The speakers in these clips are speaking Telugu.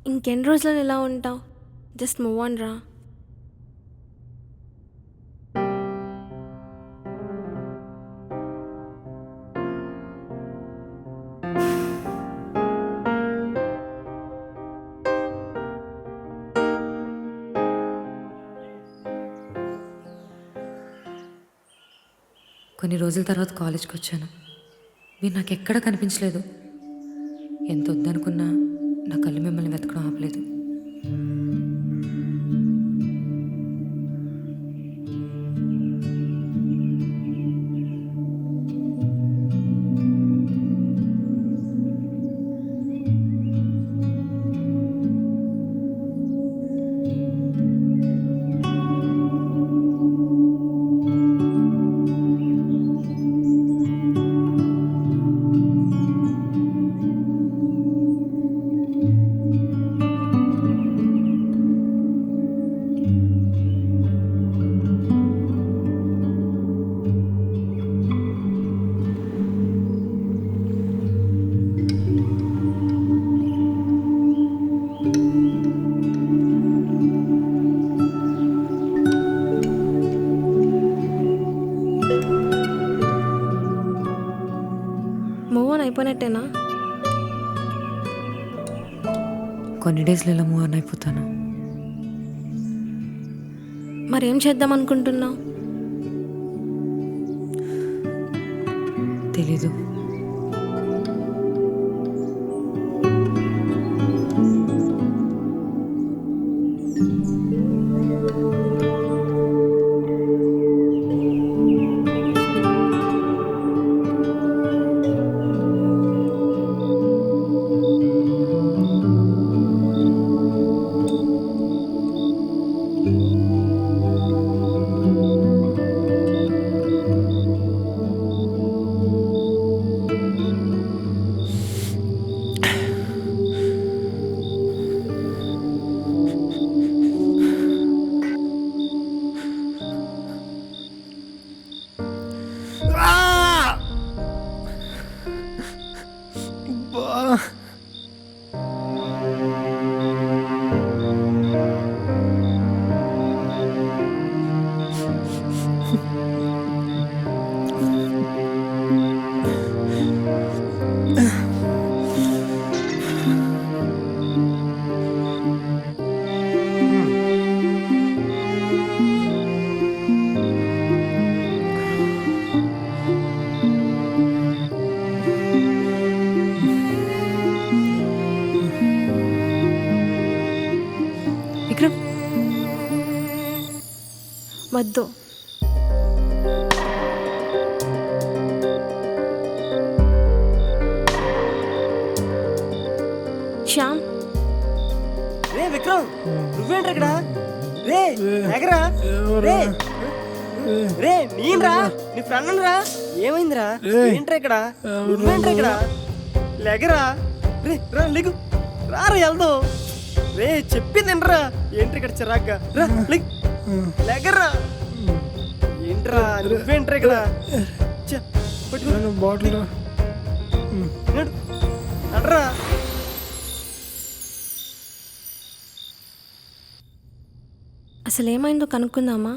ఇంకెన్ని రోజులు ఇలా ఉంటావు? జస్ట్ మూవ్ ఆన్ రా. కొన్ని రోజుల తర్వాత కాలేజ్కి వచ్చాను. మీరు నాకు ఎక్కడా కనిపించలేదు. ఎంత వద్దనుకున్నా నా కళ్ళు మిమ్మల్ని వెతకడం ఆపలేదు. మూవ్ ఆన్ అయిపోయినట్టేనా? కొన్ని డేస్లో ఇలా మూవ్ ఆన్ అయిపోతాను. మరేం చేద్దాం అనుకుంటున్నావు? తెలీదు. విక్రమ్, వద్దు. శ్యామ్, రే విక్రమ్, నువ్వేంట్రా ఇక్కడ? రే ఎగరా రే. రే నేనురా, నీ ఫ్రెండ్ రా. ఏమైందిరా? ఏంట్రా ఇక్కడ? నువ్వేంట్రా ఇక్కడ? లెగరా రే, రా లేకు, రారా వెళ్దాం. రే చెప్పిందిరా. ఏంట్రా ఇక్కడ చిరాగ్గా? రా లెగరా. ఏంట్రా నువ్వేంట్రా ఇక్కడ? బాటిల్ అడ్రా. అసలు ఏమైందో కనుక్కుందామా?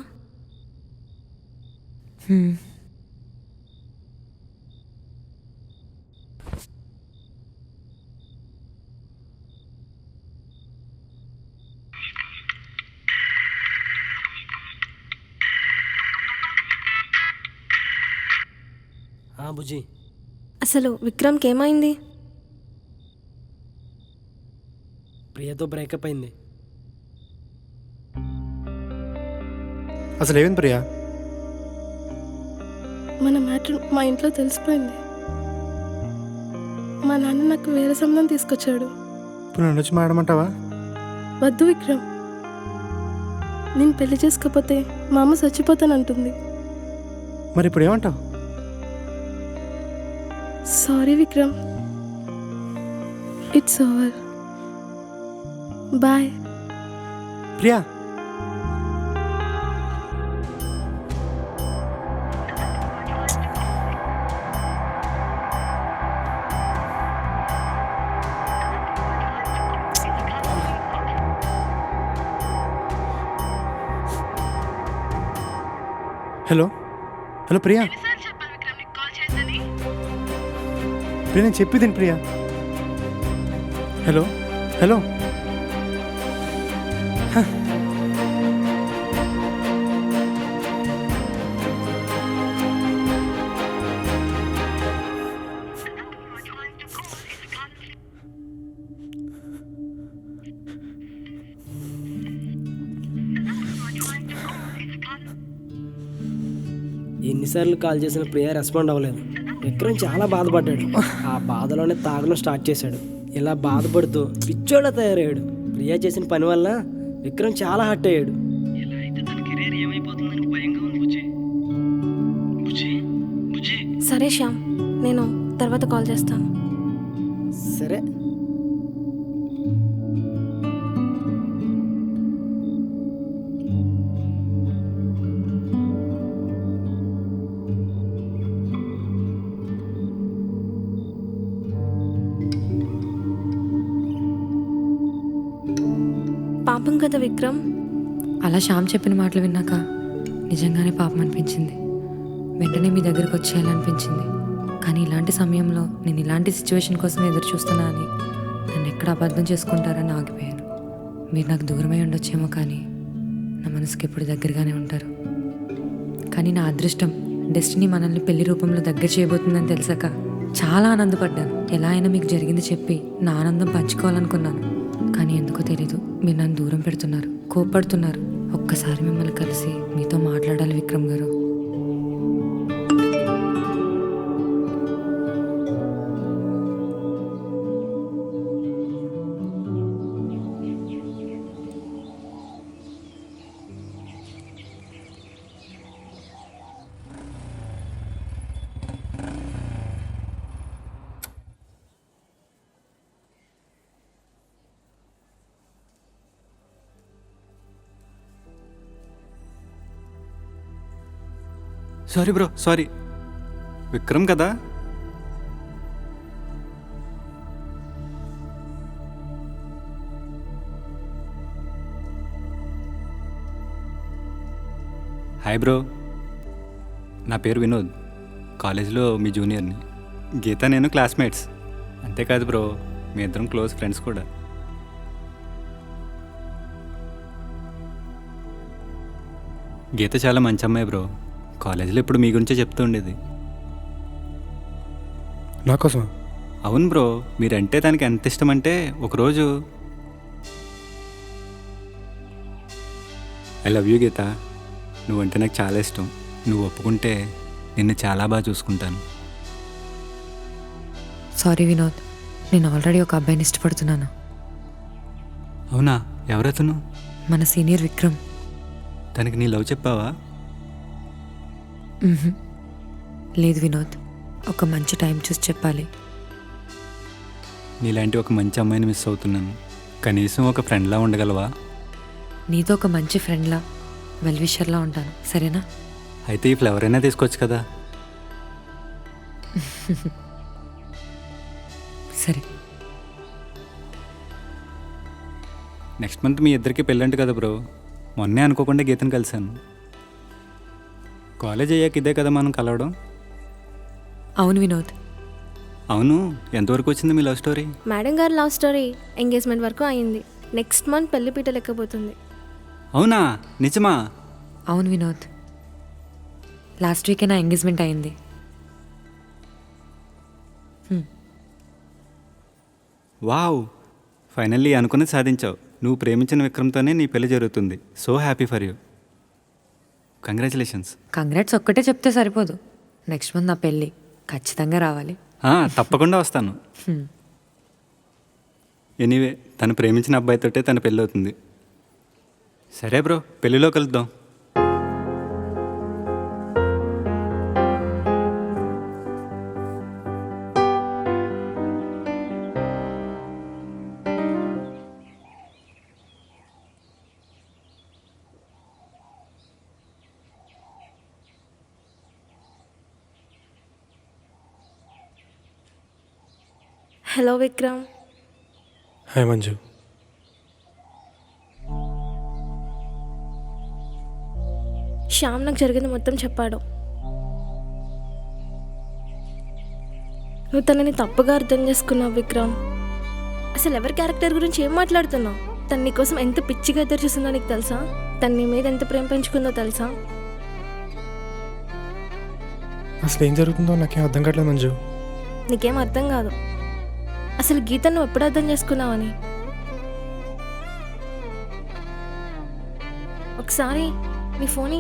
బుజ్జి, అసలు విక్రమ్కి ఏమైంది? ప్రియతో బ్రేకప్ అయింది. అసలు ఏమైంది ప్రియా? మన మ్యాటర్ మా ఇంట్లో తెలిసిపోయింది. మా నాన్న నాకు వేరే సంబంధం తీసుకొచ్చాడు. ఇప్పుడు నన్ను వచ్చి మాడమంటావా? వద్దు విక్రమ్, నేను పెళ్లి చేసుకోకపోతే మా అమ్మ చచ్చిపోతానంటుంది. మరి ఇప్పుడు ఏమంటావు? Sorry Vikram, it's over, bye. Priya, hello hello Priya Priya నేను చెప్పేది ప్రియా. హలో హలో ఎన్నిసార్లు కాల్ చేసిన ప్రియా రెస్పాండ్ అవ్వలేదు. విక్రమ్ చాలా బాధపడ్డాడు. ఆ బాధలోనే తాగడం స్టార్ట్ చేశాడు. ఇలా బాధపడుతూ పిచ్చోళ్ళ తయారయ్యాడు. ప్రియా చేసిన పని వల్ల విక్రమ్ చాలా హర్ట్ అయ్యాడు. ఇలా అయితే తన కెరీర్ ఏమైపోతుందని భయంగా ఉంది బుజ్జి. బుజ్జి బుజ్జి. సరే శ్యామ్, నేను తర్వాత కాల్ చేస్తాను. సరే. పాపం కదా విక్రమ్. అలా శ్యామ్ చెప్పిన మాటలు విన్నాక నిజంగానే పాపం అనిపించింది. వెంటనే మీ దగ్గరికి వచ్చేయాలనిపించింది. కానీ ఇలాంటి సమయంలో నేను ఇలాంటి సిచ్యువేషన్ కోసం ఎదురు చూస్తున్నా అని నన్ను ఎక్కడ అబద్ధం చేసుకుంటారని ఆగిపోయాను. మీరు నాకు దూరమై ఉండొచ్చేమో, కానీ నా మనసుకి ఎప్పుడు దగ్గరగానే ఉంటారు. కానీ నా అదృష్టం, డెస్టినీ మనల్ని పెళ్లి రూపంలో దగ్గర చేయబోతుందని తెలిసాక చాలా ఆనందపడ్డాను. ఎలా అయినా మీకు జరిగింది చెప్పి నా ఆనందం పంచుకోవాలనుకున్నాను. కానీ ఎందుకో తెలీదు, మీరు నన్ను దూరం పెడుతున్నారు, కోప్పడుతున్నారు. ఒక్కసారి మిమ్మల్ని కలిసి మీతో మాట్లాడాలి విక్రమ్ గారు. Sorry bro, sorry. విక్రమ్ కదా? హాయ్ బ్రో, నా పేరు వినోద్. కాలేజ్లో మీ జూనియర్ని. గీత నేను క్లాస్మేట్స్. అంతేకాదు బ్రో, మీ ఇద్దరం క్లోజ్ ఫ్రెండ్స్ కూడా. గీత చాలా మంచి అమ్మాయి బ్రో. కాలేజీలో ఇప్పుడు మీ గురించే చెప్తూ ఉండేది. నా కోసమా? అవును బ్రో, మీరంటే దానికి ఎంత ఇష్టం అంటే ఒకరోజు ఐ లవ్ యూ గీత, నువ్వంటే నాకు చాలా ఇష్టం, నువ్వు ఒప్పుకుంటే నిన్ను చాలా బాగా చూసుకుంటాను. సారీ వినోద్, నేను ఆల్రెడీ ఒక అబ్బాయిని ఇష్టపడుతున్నాను. అవునా? ఎవరతను? మన సీనియర్ విక్రమ్. తనకి నీ లవ్ చెప్పావా? లేదు వినోద్, ఒక మంచి టైం చూసి చెప్పాలి. నీలాంటి ఒక మంచి అమ్మాయిని మిస్ అవుతున్నాను. కనీసం ఒక ఫ్రెండ్లా ఉండగలవా? నీతో ఒక మంచి ఫ్రెండ్లా, వెల్ విషర్లా ఉంటాను, సరేనా? అయితే ఈ ఫ్లవర్ అయినా తీసుకోవచ్చు కదా. సరే. నెక్స్ట్ మంత్ మీ ఇద్దరికి పెళ్ళంట కదా బ్రో. మొన్నే అనుకోకుండా గీతను కలిశాను. కాలేజ్ అయ్యాక ఇదే కదా మనం కలవడం. అవును వినోద్. అవును, ఎంతవరకు వచ్చింది మీ లవ్ స్టోరీ? మేడం గారి లవ్ స్టోరీ ఎంగేజ్మెంట్ వరకు అయింది. నెక్స్ట్ మంత్ పెళ్లిపీట లెక్కబోతుంది. అవునా? నిజమా? అవును వినోద్, లాస్ట్ వీకే నా ఎంగేజ్మెంట్ అయింది. వావ్, ఫైనల్లీ అనుకున్నది సాధించావు. నువ్వు ప్రేమించిన విక్రమ్తోనే నీ పెళ్లి జరుగుతుంది. So happy for you. Congratulations. Congrats ఒక్కటే చెప్తే సరిపోదు. నెక్స్ట్ మంత్ నా పెళ్ళి, ఖచ్చితంగా రావాలి. తప్పకుండా వస్తాను. ఎనీవే, తను ప్రేమించిన అబ్బాయితోటే తన పెళ్ళి అవుతుంది. సరే బ్రో, పెళ్ళిలో కలుద్దాం. హలో విక్రమ్. హాయ్ మంజు. శ్యామ్ నాకు జరిగింది మొత్తం చెప్పాడు. నువ్వు తనని తప్పుగా అర్థం చేసుకున్నావు విక్రమ్. అసలు ఎవరి క్యారెక్టర్ గురించి ఏం మాట్లాడుతున్నావు? తను నీకోసం ఎంత పిచ్చిగా ఎదురు చూసిందో నీకు తెలుసా? తను నీ మీద ఎంత ప్రేమ పెంచుకుందో తెలుసా? అసలు ఏం జరుగుతుందో నాకేం అర్థం కావట్లేదు మంజు. నీకేం అర్థం కాదు. అసలు గీత నువ్వు ఎప్పుడు అర్థం చేసుకున్నావని. ఒకసారి నీ ఫోన్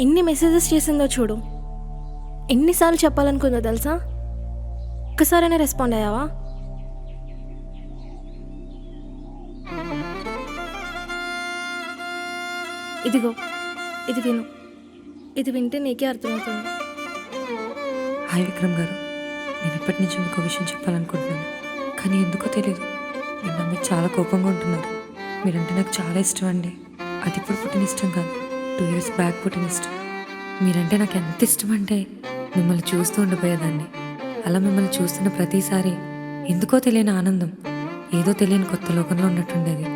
ఎన్ని మెసేజెస్ చేసిందో చూడు. ఎన్నిసార్లు చెప్పాలనుకుందో తెలుసా? ఒక్కసారైనా రెస్పాండ్ అయ్యావా? ఇదిగో ఇది విను. ఇది వింటే నీకే అర్థమవుతుంది. హాయ్ విక్రమ్ గారు, నేను ఎప్పటి నుంచి మీకు విషయం చెప్పాలనుకుంటున్నాను, కానీ ఎందుకో తెలియదు మీరు నా మీద చాలా కోపంగా ఉంటున్నారు. మీరంటే నాకు చాలా ఇష్టం అండి. అది ఇప్పుడు పుట్టిన ఇష్టం కాదు, 2 years బ్యాక్ పుట్టిన ఇష్టం. మీరంటే నాకు ఎంత ఇష్టం అంటే మిమ్మల్ని చూస్తూ ఉండిపోయేదాన్ని. అలా మిమ్మల్ని చూస్తున్న ప్రతిసారి ఎందుకో తెలియని ఆనందం, ఏదో తెలియని కొత్త లోకంలో ఉన్నట్టుండేది.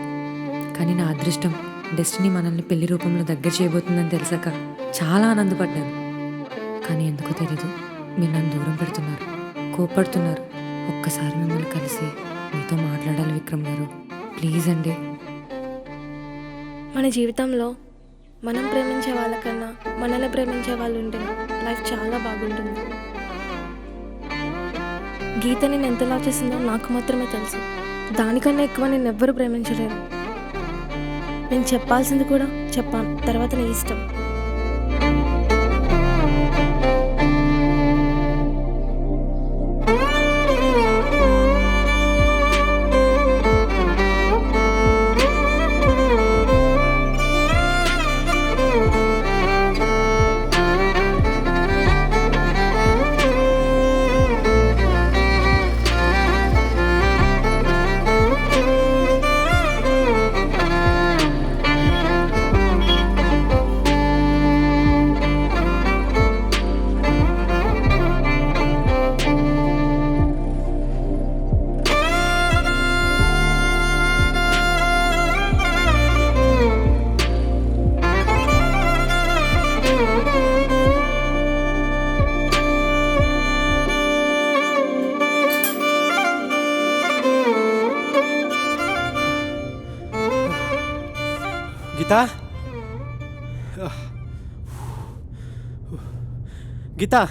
కానీ నా అదృష్టం, డెస్టినీ మనల్ని పెళ్లి రూపంలో దగ్గర చేయబోతుందని తెలిసాక చాలా ఆనందపడ్డాను. కానీ ఎందుకో తెలీదు మీరు నన్ను దూరం పెడుతున్నారు, కోప్పడుతున్నారు. ఒక్కసారి మిమ్మల్ని కలిసి మీతో మాట్లాడాలి విక్రమ్ గారు, ప్లీజ్ అండి. మన జీవితంలో మనం ప్రేమించే వాళ్ళకన్నా మనల్ని ప్రేమించే వాళ్ళు ఉంటే లైఫ్ చాలా బాగుంటుంది. గీత నేను ఎంత లవ్ చేసిందో నాకు మాత్రమే తెలుసు. దానికన్నా ఎక్కువ నేను ఎవ్వరూ ప్రేమించలేరు. నేను చెప్పాల్సింది కూడా చెప్పాను, తర్వాత నీ ఇష్టం. గీతా, గీతా,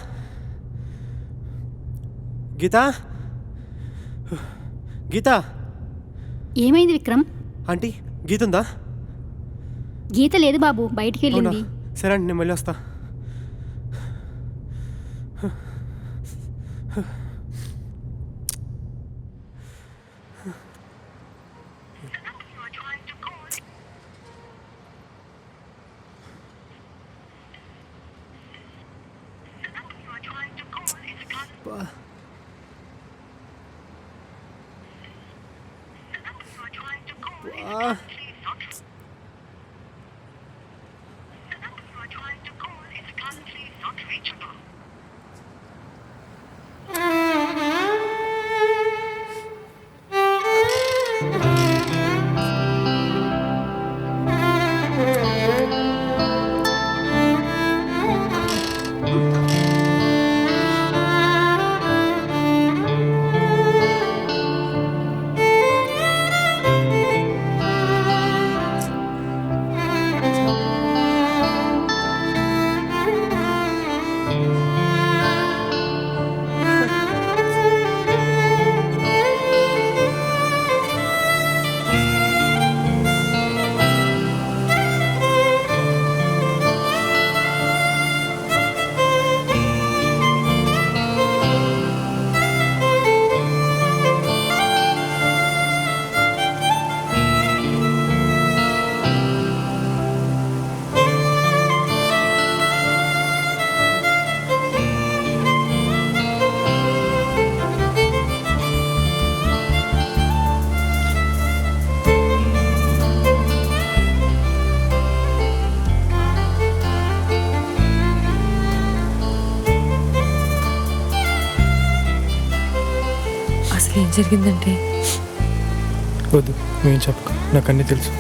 గీతా, గీతా. ఏమైంది విక్రమ్? ఆంటీ గీత ఉందా? గీత లేదు బాబు, బయటికి అవునా? వెళ్ళింది. సరే అండి, నేను మళ్ళీ వస్తా. జరిగిందంటే వద్దు నువ్వేం చెప్పకు నాకు అన్నీ తెలుసు